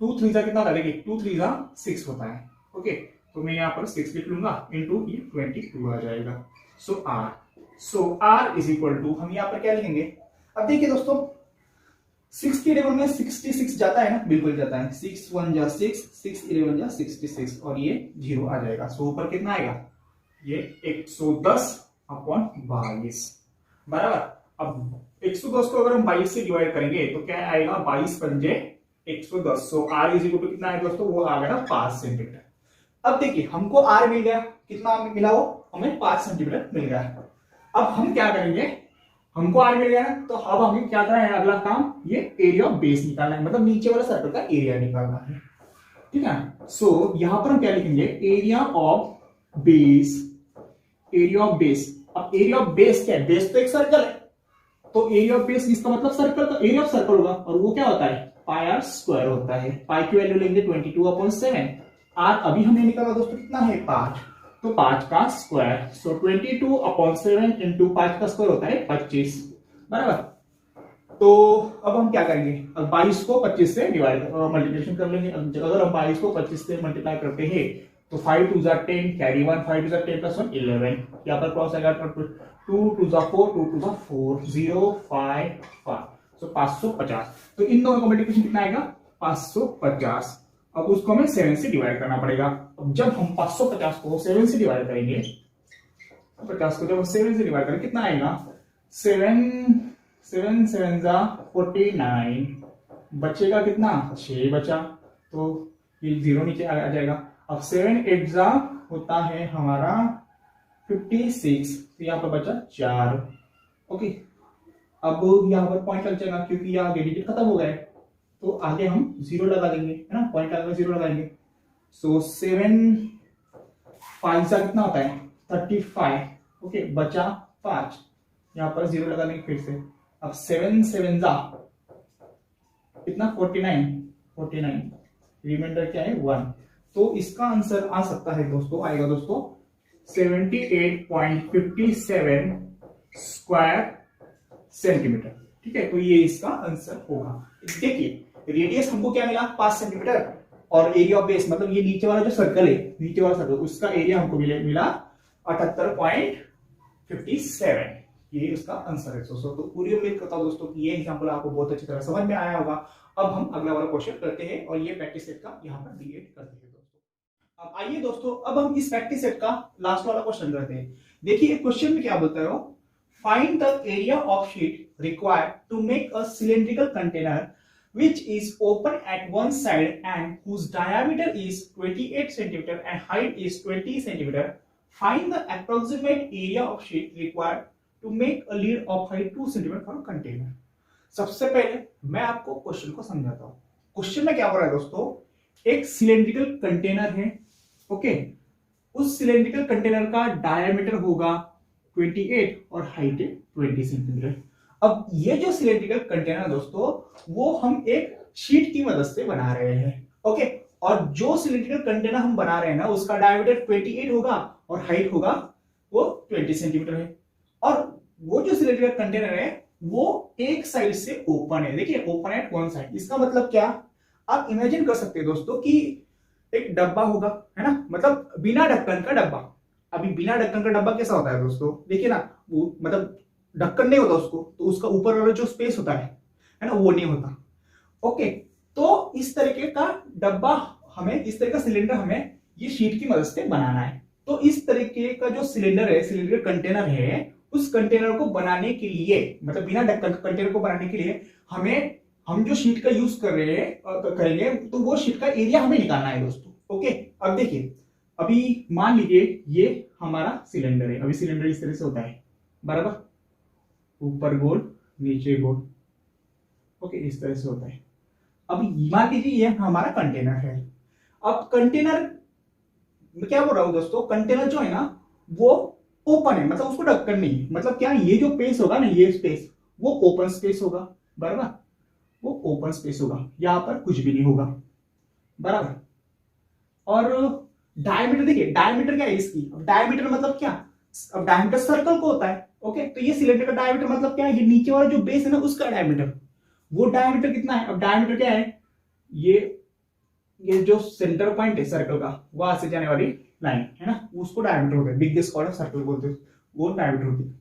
2 3 जा कितना होता है, देखिए 2 3 जा 6 होता है। ओके, तो मैं यहाँ पर 6 लिख लूंगा इंटू ये 22 आ जाएगा। सो R इज इक्वल टू, हम यहाँ पर क्या लिखेंगे, अब देखिए दोस्तों 6 के टेबल में 66 जाता है ना, बिल्कुल जाता है, 6 1 जा 6, 6 11 जा 66 और ये 0 आ जाएगा। सो ऊपर कितना आएगा, ये 110 अपॉन 22, बराबर। अब 110 को अगर हम 22 से डिवाइड करेंगे तो क्या आएगा, 22 पंजे 110। सो r इज इक्वल टू कितना है दोस्तों, वो आ गया 5 सेंटीमीटर। अब देखिए हमको r मिल गया, कितना मिला, वो हमें 5 सेंटीमीटर मिल गया। अब हम क्या करेंगे, हमको r मिल गया ना, तो अब हमें क्या करना है, अगला काम ये एरिया ऑफ बेस निकालना है, मतलब नीचे वाला सर्कल का एरिया निकालना है, ठीक है। सो यहां पर हम क्या लिखेंगे, area of base, area of base. अब एरिया ऑफ बेस क्या है, बेस तो एक सर्कल है, तो एरिया ऑफ बेस इसका मतलब सर्कल का एरिया ऑफ सर्कल होगा, और वो क्या होता है, पाई आर स्क्वायर होता है। पाई की वैल्यू लेंगे 22/7, आर अभी हमने निकाला दोस्तों कितना है 5, तो 5 का स्क्वायर, सो 22/7 इंटू 5 का स्क्वायर होता है 25, बराबर। तो अब हम क्या करेंगे, अब 22 को 25 से डिवाइड मल्टीप्लिकेशन कर लेंगे। अगर हम 22 को 25 से मल्टीप्लाई करते हैं तो 5 2 10 कैरी 1, 5 2 10 प्लस 1 11, यहाँ पर क्रॉस आएगा 2 2 4 2 2 4 0 5 5, सो 550। तो इन दोनों का मल्टीप्लिकेशन कितना आएगा 550। अब उसको हमें 7 से डिवाइड करना पड़ेगा। अब जब हम 550 को 7 से डिवाइड करेंगे, 50 को जब हम 7 से डिवाइड करेंगे कितना आएगा, 7 7 जा 49, बचेगा कितना 6 बचा, तो ये 0 नीचे आ जाएगा। अब 7 8 जा होता है हमारा 56, तो यहाँ पर बचा 4, ओके। अब यहाँ पर पॉइंट लग जाएगा क्योंकि यहाँ डिजिट खत्म हो गए, तो आगे हम 0 लगा देंगे, है ना, पॉइंट लगा 0 लगाएंगे। सो 7 5 जा कितना होता है 35, ओके, बचा 5, यहाँ पर 0 लगा देंगे फिर से। अब 7 7 जा कितना 49, रिमाइंडर क्या है 1, तो इसका आंसर आ सकता है दोस्तों, आएगा दोस्तों 78.57 स्क्वायर सेंटीमीटर, ठीक है। तो ये इसका आंसर होगा। देखिए रेडियस हमको क्या मिला 5 सेंटीमीटर, और एरिया ऑफ बेस मतलब ये नीचे वाला जो सर्कल है, नीचे वाला सर्कल, उसका एरिया हमको मिला 78.57, ये उसका आंसर है दोस्तों। तो पूरी उम्मीद करता हूं दोस्तों कि ये एग्जांपल आपको बहुत अच्छी तरह समझ में आया होगा। अब हम अगला वाला क्वेश्चन करते हैं और ये प्रैक्टिस सेट का यहाँ पर डिलीट करते हैं दोस्तों। अब आइए दोस्तों, अब हम इस प्रैक्टिस सेट का लास्ट वाला क्वेश्चन करते हैं। देखिए क्वेश्चन में क्या बोलता है, find the area of sheet required to make a cylindrical container which is open at one side and whose diameter is 28 cm and height is 20 cm. Find the approximate area of sheet required to make a lid of height 2 cm for a container. सबसे पहले मैं आपको क्वेश्चन को समझाता हूं। क्वेश्चन में क्या हो रहा है दोस्तों, एक सिलेंड्रिकल कंटेनर है, ओके, उस सिलेंड्रिकल कंटेनर का डायमीटर होगा 28 और हाइट है 20 सेंटीमीटर। अब ये जो सिलेंड्रिकल कंटेनर दोस्तों, वो हम एक शीट की मदद से बना रहे हैं, ओके, और जो सिलेंड्रिकल कंटेनर हम बना रहे हैं ना, उसका डायमीटर 28 होगा और हाइट होगा वो 20 सेंटीमीटर है। और वो जो सिलेंड्रिकल कंटेनर है वो एक साइड से ओपन है, देखिए ओपन एट वन साइड। इसका मतलब क्या, आप इमेजिन कर सकते हैं दोस्तों कि एक डब्बा होगा, है ना, मतलब बिना ढक्कन का डब्बा। अभी बिना ढक्कन का डब्बा कैसा होता है दोस्तों, देखिए ना, वो मतलब ढक्कन नहीं होता उसको, तो उसका ऊपर वाला जो स्पेस होता है ना, वो नहीं होता, ओके। तो इस तरीके का डब्बा हमें, इस तरह का सिलेंडर हमें ये शीट की मदद से बनाना है। तो इस तरीके का जो सिलेंडर है, सिलेंडर कंटेनर है, उस कंटेनर को बनाने के लिए, मतलब बिना ढक्कन कंटेनर को बनाने के लिए हम जो शीट का यूज कर रहे हैं करेंगे, तो वो शीट का एरिया हमें निकालना है दोस्तों, ओके। अब देखिए, अभी मान लीजिए ये हमारा सिलेंडर है, अभी सिलेंडर इस तरह से होता है, बराबर, ऊपर गोल नीचे गोल, ओके, इस तरह से होता है। अब मान लीजिए ये हमारा कंटेनर है। अब कंटेनर मैं क्या बोल रहा हूं दोस्तों, कंटेनर जो है ना वो ओपन है, मतलब उसको ढक्कन नहीं, मतलब क्या, ये जो स्पेस होगा ना, ये स्पेस वो ओपन स्पेस होगा, बराबर, वो ओपन स्पेस होगा, यहां पर कुछ भी नहीं होगा, बराबर। और डायमीटर देखिए, डायमीटर क्या है इसकी, अब डायमीटर मतलब क्या, अब डायमीटर सर्कल को होता है, ओके। तो ये सिलेंडर का डायमीटर मतलब क्या है, ये नीचे वाला जो बेस है ना उसका डायमीटर, वो डायमीटर कितना है। अब डायमीटर क्या है, ये जो सेंटर पॉइंट है सर्कल का, वहां से जाने वाली लाइन है ना, उसको डायमीटर होता है, बिगेस्ट कॉर्नर सर्कल बोलते हैं, वो डायमीटर होती है।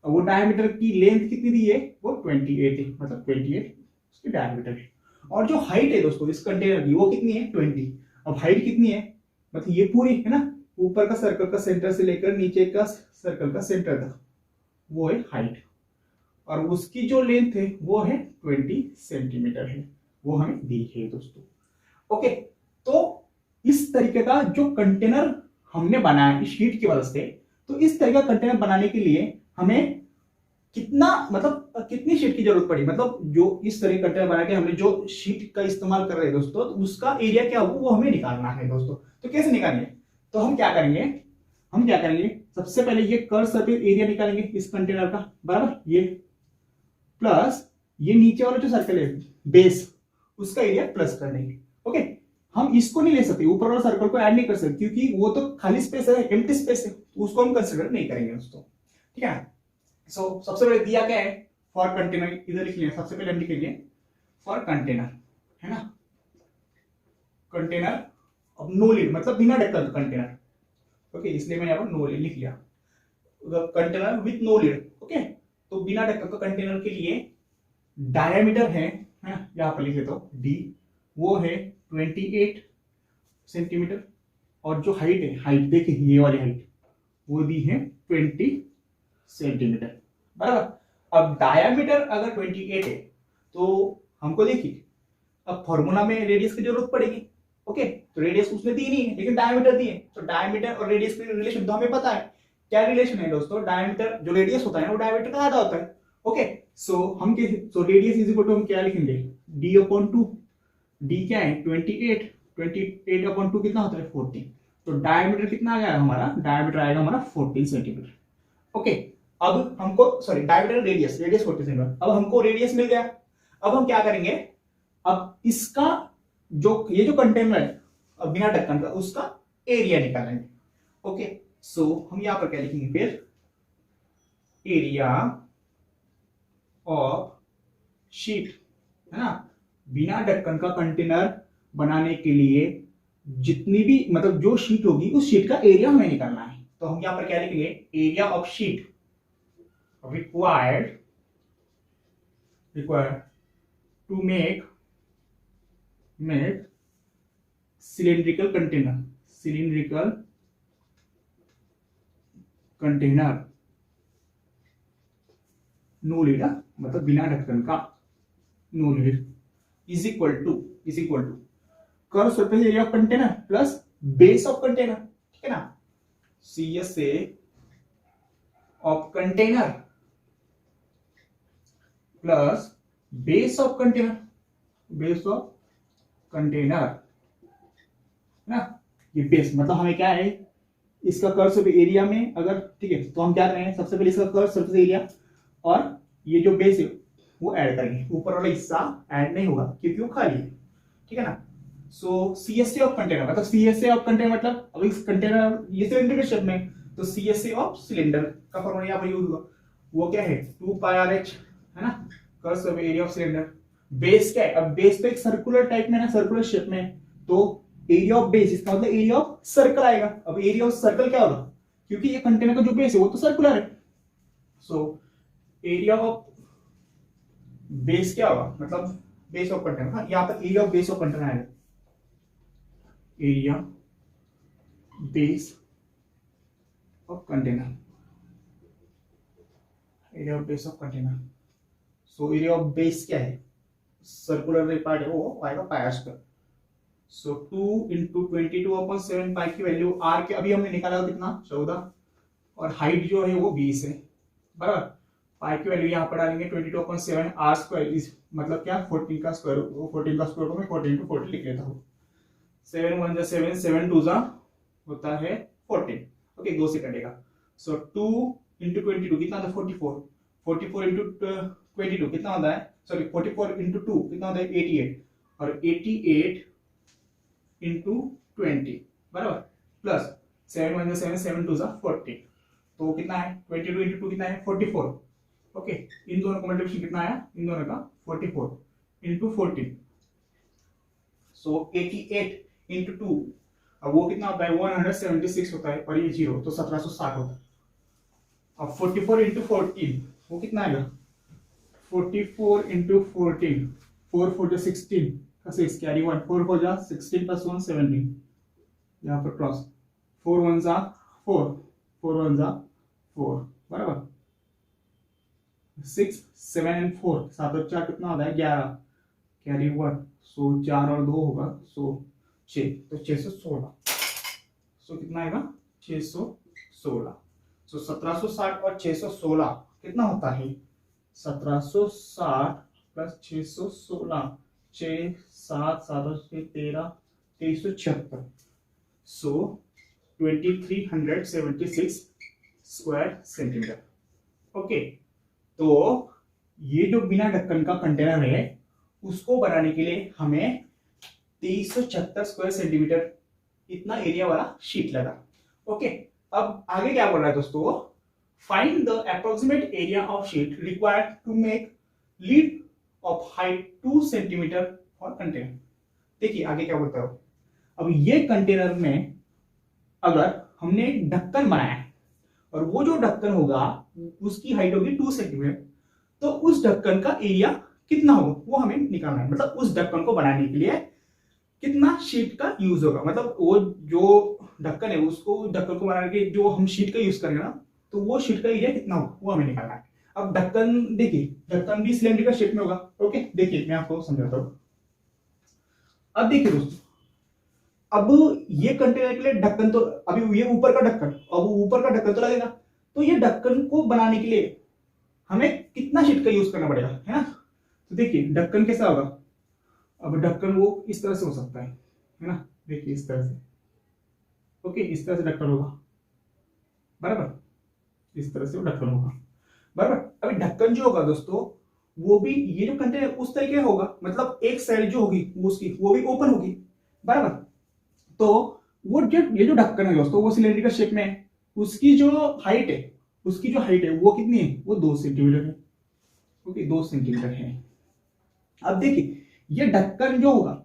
अब वो डायमीटर की लेंथ कितनी दी है, वो 28 है, मतलब 28 उसकी डायमीटर है। और जो हाइट है दोस्तों इस कंटेनर की, वो कितनी है 20। अब हाइट कितनी है, मतलब ये पूरी है ना, ऊपर का सर्कल का सेंटर से लेकर नीचे का सर्कल का सेंटर तक, वो है हाइट, और उसकी जो लेंथ है वो है 20 सेंटीमीटर है, वो हमें दी है दोस्तों। ओके, तो इस तरीके का जो कंटेनर हमने बनाया इस शीट की मदद से, तो इस तरह का कंटेनर बनाने के लिए हमें कितना मतलब कितनी शीट की जरूरत पड़ी, मतलब जो इस तरह का कंटेनर बना के हमने जो शीट का इस्तेमाल कर रहे हैं दोस्तों, तो उसका एरिया क्या हो वो हमें निकालना है दोस्तों। तो कैसे निकालेंगे, तो हम क्या करेंगे सबसे पहले ये कर्व सरफेस एरिया निकालेंगे इस कंटेनर का, बराबर, ये प्लस ये नीचे वाला जो सर्कल है बेस, उसका एरिया प्लस कर देंगे। ओके, हम इसको नहीं ले सकते, ऊपर वाला सर्कल को ऐड नहीं कर सकते क्योंकि वो तो खाली स्पेस है, एम्प्टी स्पेस है, तो उसको हम कंसीडर नहीं करेंगे दोस्तों, ठीक है। सो सबसे पहले दिया क्या है, फॉर कंटेनर, इधर लिख लिया, सबसे पहले हम लिखेंगे फॉर कंटेनर, है ना, कंटेनर अब नो लिड मतलब बिना ढक्कन का कंटेनर। ओके, इसलिए मैंने यहाँ पर नो लिड लिख लिया, container with no lid. Okay, तो बिना ढक्कन का कंटेनर के लिए डायमीटर है यहाँ पर लिखे तो डी, वो है 28 सेंटीमीटर, और जो हाइट है, हाइट देखिए ये वाली हाइट वो दी है 20 सेंटीमीटर, बराबर। अब डायमीटर अगर 28 है तो हमको देखिए अब फॉर्मूला में रेडियस की जरूरत पड़ेगी। ओके, तो रेडियस उसने दी नहीं है लेकिन डायमीटर दी है, तो डायमीटर और रेडियस की रिलेशन तो हमें पता है। क्या रिलेशन है दोस्तों, डायमीटर जो रेडियस होता है ना वो डायमीटर का आधा होता है। ओके, सो हम so radius is equal to हम क्या लिखेंगे, डी अपॉन 2, डी क्या है 28, 28 अपॉन 2 कितना होता है 40, तो डायमीटर कितना आ गया हमारा, डायमीटर आएगा हमारा 14 सेंटीमीटर। ओके, अब हमको सॉरी डायमीटर रेडियस 40 सेंटीमीटर, अब हमको रेडियस मिल गया। अब हम क्या करेंगे, अब इसका जो ये जो कंटेनर है अब बिना ढक्कन का उसका एरिया निकालेंगे। ओके, सो हम यहां पर क्या लिखेंगे फिर, एरिया ऑफ शीट, है ना, बिना ढक्कन का कंटेनर बनाने के लिए जितनी भी मतलब जो शीट होगी उस शीट का एरिया हमें निकालना है। तो हम यहां पर क्या लिखेंगे, area of sheet required to make cylindrical container no lid, मतलब बिना ढक्कन का no lid, is equal to curve surface area of container plus base of container, ठीक है ना, CSA of container plus base of container, ना, ये बेस मतलब हमें क्या है इसका कर्व सरफेस एरिया में अगर, ठीक है, तो हम क्या करेंगे सबसे पहले इसका कर्व सरफेस एरिया और ये जो बेस है वो ऐड करेंगे, ऊपर वाला हिस्सा ऐड नहीं होगा क्योंकि वो खाली है, ठीक है ना। सो CSA ऑफ कंटेनर मतलब CSA ऑफ कंटेनर मतलब अब इस कंटेनर ये सिलेंडर के शेप में, तो CSA ऑफ सिलेंडर का फॉर्मूला यहाँ पर यूज हुआ, वो क्या है 2πRH, है ना, curve surface area of cylinder. Base क्या है, अब बेस तो एक सर्कुलर टाइप में ना, सर्कुलर शेप में, तो एरिया ऑफ बेस इसका मतलब एरिया ऑफ सर्कल आएगा। अब एरिया ऑफ सर्कल क्या होगा, क्योंकि ये कंटेनर का जो बेस है वो तो सर्कुलर है, सो एरिया ऑफ बेस क्या होगा, मतलब बेस ऑफ कंटेनर, हाँ यहाँ पर area of base of container आएगा, area base of container, area of base of container. So area of base क्या है, सर्कुलर पार्ट है वो आएगा पाई स्क्वायर। सो 2 इंटू 22/7 पाई की वैल्यू आर के अभी हमने निकाला कितना 14, और हाइट जो है वो 20 है, बराबर। पाई की वैल्यू यहाँ पर डालेंगे 22/7 आर स्क्वायर इज मतलब क्या 14 का स्क्वायर, वो 14 का स्क्वायर को मैं 14 into 40 लिख लेता हूँ। 7 1 जा 7, 7 2 जा होता है 14। ओके, 2 से कटेगा। सो 2 इंटू 22 कितना होता है 44, 44 इंटू 22 कितना होता है, सॉरी 44 इंटू 2 कितना होता है 88, और 88 इंटू 20 बराबर, प्लस 7 1 जा 7, 7 2 जा 40, तो कितना है 22 इंटू 2 कितना है 44। ओके, इन दोनों का मल्टीप्लिकेशन कितना आया, इन दोनों का 44 इंटू 14, सो 88 इंटू 2, अब वो कितना होता है 176 होता है, और ये 0 तो 1760 होता है। अब 44 इंटू 14 वो कितना आएगा 44 इंटू 14, 4 4 जा 16 का 6 कैरी 1, 4 4 जा 16 प्लस 1 17, यहाँ पर क्रॉस 4 1 जा 4, 4 1 जा 4 बराबर, 6 7 एंड 4 7 और 4 कितना होता है 11, कैरी 1, सो 4 और 2 होगा, सो 6, तो 616। सो कितना आएगा? 616। सो 1760 और 616 कितना होता है? 1760 प्लस 616, 6 7 7 और 6 13, 2376। सो 2376 स्क्वायर सेंटीमीटर। ओके, तो ये जो बिना ढक्कन का कंटेनर है उसको बनाने के लिए हमें 2376 स्क्वायर सेंटीमीटर इतना एरिया वाला शीट लगा। ओके, अब आगे क्या बोल रहा है दोस्तों? Find the approximate area of sheet required to make lid of height 2 centimetre for container. देखिए आगे क्या बोलता है। अब ये कंटेनर में अगर हमने एक ढक्कन बनाया है और वो जो ढक्कन होगा उसकी हाइट होगी 2 सेंटीमीटर, तो उस ढक्कन का एरिया कितना होगा वो हमें निकालना है। मतलब उस ढक्कन को बनाने के लिए कितना शीट का यूज होगा, मतलब वो जो ढक्कन है उसको ढक्कन को बनाने के जो हम शीट का यूज करेंगे ना, तो वो शीट का एरिया कितना होगा वो हमें निकालना है। अब ढक्कन देखिए, ढक्कन भी सिलेंडरिकल शेप में होगा। ओके, देखिए मैं आपको समझाता हूं। अब देखिए दोस्तों, अब ये कंटेनर के लिए ढक्कन तो अभी ये ऊपर का ढक्कन, अब ऊपर का ढक्कन तो लगेगा, तो ये ढक्कन को बनाने के लिए हमें कितना शीट का यूज करना पड़ेगा, है ना? तो देखिए ढक्कन कैसा होगा। अब ढक्कन वो इस तरह से हो सकता है ना? देखिए इस तरह से। ओके, इस तरह से ढक्कन होगा, बराबर, इस तरह से वो ढक्कन होगा, बराबर। अभी ढक्कन जो होगा दोस्तों वो भी ये जो कंटेनर उस तरीके का होगा, मतलब एक साइड जो होगी वो उसकी वो भी ओपन होगी, बराबर। तो वो जो ये जो ढक्कन है दोस्तों वो सिलेंडरिकल शेप में है, उसकी जो हाइट है वो कितनी है? वो 2 सेंटीमीटर है। ओके, 2 सेंटीमीटर है। अब देखिए ये ढक्कन जो होगा,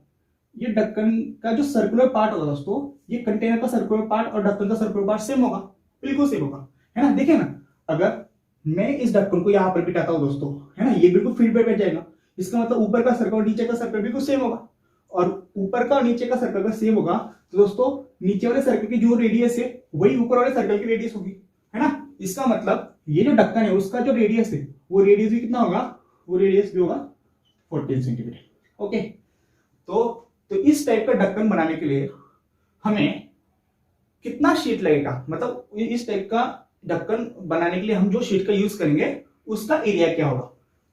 ये ढक्कन का जो सर्कुलर पार्ट होगा दोस्तों, ये कंटेनर का सर्कुलर पार्ट और ढक्कन का सर्कुलर पार्ट सेम होगा, बिल्कुल सेम होगा, है ना? देखिए ना, अगर मैं इस ढक्कन को यहां पर बिठाता हूं दोस्तों, है ना, ये बिल्कुल फीड पे बैठ जाएगा। इसका मतलब ऊपर का सर्कल और नीचे का सर्कल बिल्कुल सेम होगा, और ऊपर का और नीचे का सर्कल का सेम होगा, तो दोस्तों नीचे वाले सर्कल की जो रेडियस है वही ऊपर वाले सर्कल की रेडियस होगी, है ना? इसका मतलब ये जो ढक्कन है उसका जो रेडियस है वो रेडियस भी कितना होगा? वो रेडियस भी होगा 14 सेंटीमीटर। ओके, तो इस टाइप का ढक्कन बनाने के लिए हमें कितना शीट लगेगा, मतलब इस टाइप का ढक्कन बनाने के लिए हम जो शीट का यूज करेंगे उसका एरिया क्या होगा,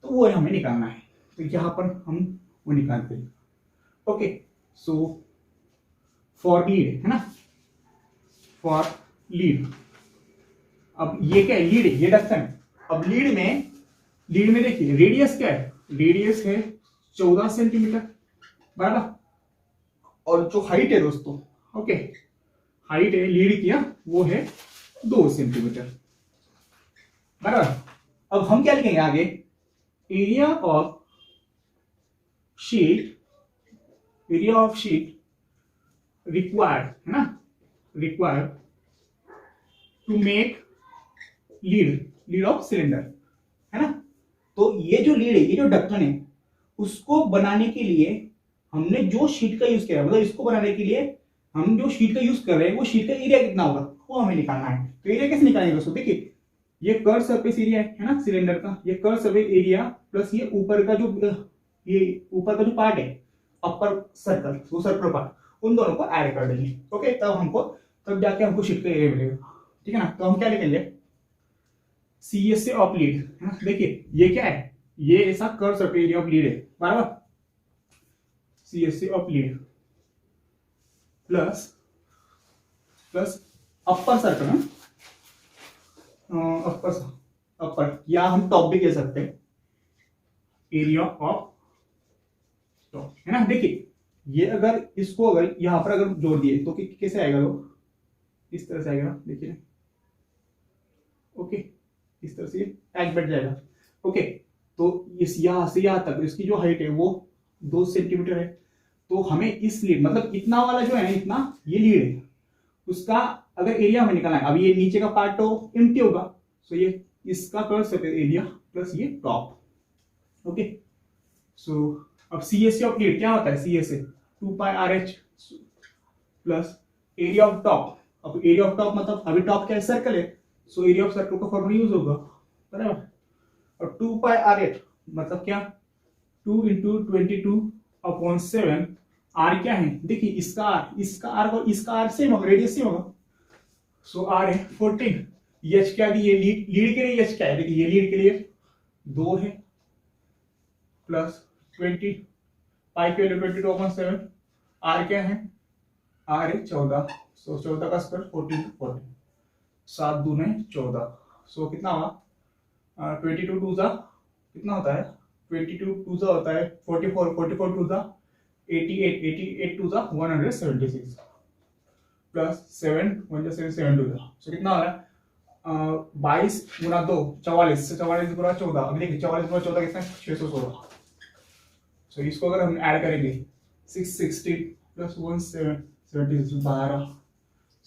तो वो हमें निकालना है। तो यहां पर हम वो निकालते हैं। ओके, सो फॉर लीड, है ना, फॉर लीड। अब ये क्या है? लीड है, ये ढक्कन। अब लीड में देखिए रेडियस क्या है? रेडियस है 14 सेंटीमीटर, बराबर। और जो हाइट है दोस्तों, ओके, हाइट है लीड की वो है 2 सेंटीमीटर, बराबर। अब हम क्या लिखेंगे आगे? एरिया ऑफ शीट रिक्वायर्ड, है ना, required to make lid of cylinder, है ना। तो ये जो लीड है, ये जो ढक्कन है, उसको बनाने के लिए हमने जो शीट का यूज किया, मतलब इसको बनाने के लिए हम जो शीट का यूज कर रहे हैं वो शीट का एरिया कितना होगा वो हमें निकालना है। तो एरिया कैसे निकालेंगे दोस्तों? देखिए ये कर्व सरफेस एरिया है ना सिलेंडर का, ये कर्व सरफेस एरिया प्लस ये ऊपर का जो पार्ट है अपर सर्कल, वो सर्कल पार्ट, उन दोनों को ऐड कर देंगे। ओके, तब जाके हमको शीट का एरिया मिलेगा, ठीक है ना। तो हम क्या लिखेंगे? CS से ऑफ लीड, है ना। देखिए ये क्या है? ये ऐसा curve surface area of lid है, बराबर। CS से of lid plus upper circle, upper या हम टॉप भी कह सकते हैं, एरिया ऑफ टॉप, है ना। देखिए ये इसको अगर यहां पर अगर जोड़ दिए तो कैसे आएगा? वो इस तरह से आएगा, देखिए ना। ओके, इस तरह से टैग बैठ जाएगा। ओके, तो इस यहां से यहां तक इसकी जो हाइट है वो 2 सेंटीमीटर है। तो हमें इस लीड, मतलब इतना वाला जो है ना, इतना ये लीड है, उसका अगर एरिया हमें निकालना है, अब ये नीचे का पार्ट तो एम्प्टी होगा, सो ये इसका कर्व सरफेस एरिया प्लस ये टॉप। ओके, सो अब CSA ऑफ लीड क्या होता है? CSA 2 pi RH plus area of top. अब एरिया ऑफ टॉप मतलब अभी टॉप क्या है? सर्कल है, सो एरिया ऑफ सर्कल का फॉर्मूला यूज होगा, बराबर। और 2 पाई RH मतलब क्या? 2 × 22 अपॉन 7, आर क्या है देखिए, इसका आर और इसका आर सेम होगा, रेडियस सेम होगा, सो आर है 14। एच क्या दिए, लीड के लिए एच क्या है, देखिए ये लीड के लिए 2 है, प्लस 20 पाई के लिए 22/7, आर क्या है, आर है 14, सो 14 का स्क्वायर 14, 7 दूने 14, सो कितना हुआ 22 टू ज़ा कितना होता है, 22 टू ज़ा होता है 44, 44 टू ज़ा 88, 88 टू ज़ा 176, प्लस 7 1 7 7 टू ज़ा, सो कितना हो रहा है 22 गुना 2 44, से 44 गुना 14, अभी देखिए 44 गुना 14 कितना है 616, सो इसको अगर हम ऐड करेंगे 660 प्लस 176 12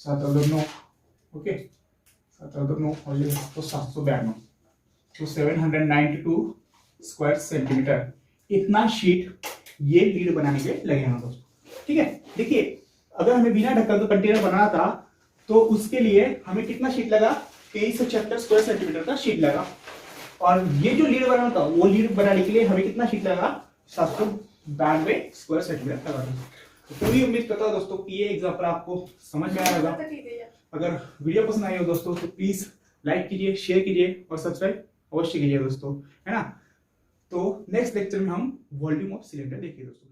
7 और 9, ओके 7 और 9 और ये तो 792, तो 792 स्क्वायर सेंटीमीटर इतना शीट ये लीड बनाने के लगे हैं दोस्तों। ठीक है, देखिए अगर हमें बिना ढक्कन का कंटेनर बनाना था तो उसके लिए हमें कितना शीट लगा, 2376 स्क्वायर सेंटीमीटर का शीट लगा, और ये जो लीड बनाना था वो लीड बनाने के लिए हमें कितना शीट लगा, 792 स्क्वायर सेंटीमीटर लगा। तो पूरी उम्मीद करता हूं दोस्तों कि ये एग्जांपल आपको समझ में आया होगा। अगर वीडियो पसंद आई हो दोस्तों तो प्लीज लाइक कीजिए, शेयर कीजिए और सब्सक्राइब अवश्य कीजिए दोस्तों, है ना। तो नेक्स्ट लेक्चर में हम वॉल्यूम ऑफ सिलेंडर देखिए दोस्तों।